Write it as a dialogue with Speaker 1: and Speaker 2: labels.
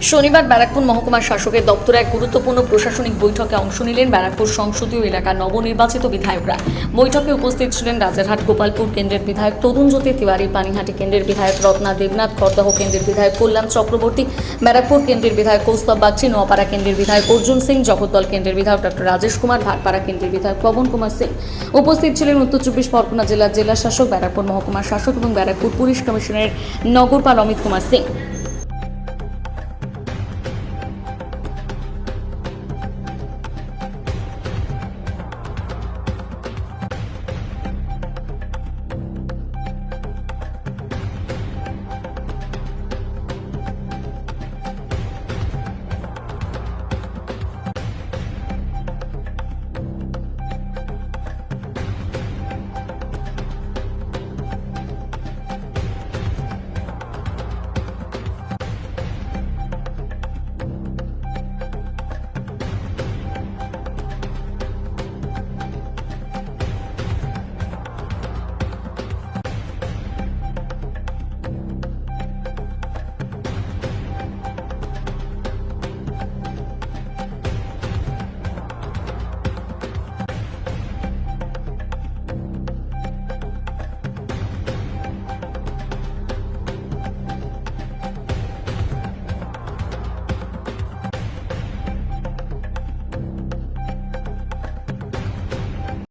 Speaker 1: শনিবার ব্যারাকপুর মহকুমার শাসকের দপ্তরে এক গুরুত্বপূর্ণ প্রশাসনিক বৈঠকে অংশ নিলেন ব্যারাকপুর সংসদীয় এলাকার নবনির্বাচিত বিধায়করা। বৈঠকে উপস্থিত ছিলেন রাজারহাট গোপালপুর কেন্দ্রের বিধায়ক তরুণজ্যোতি তিওয়ারি, পানিহাটি কেন্দ্রের বিধায়ক রত্না দেবনাথ, খড়দহ কেন্দ্রের বিধায়ক কল্যাণ চক্রবর্তী, ব্যারাকপুর কেন্দ্রের বিধায়ক কৌস্তব বাগচি, নোয়াপাড়া কেন্দ্রের বিধায়ক অর্জুন সিং, জগদ্দল কেন্দ্রের বিধায়ক ডক্টর রাজেশ কুমার, ভাটপাড়া কেন্দ্রের বিধায়ক পবন কুমার সিং। উপস্থিত ছিলেন উত্তর চব্বিশ পরগনা জেলার জেলা শাসক, ব্যারাকপুর মহকুমার শাসক এবং ব্যারাকপুর পুলিশ কমিশনারের নগরপাল অমিত কুমার সিং।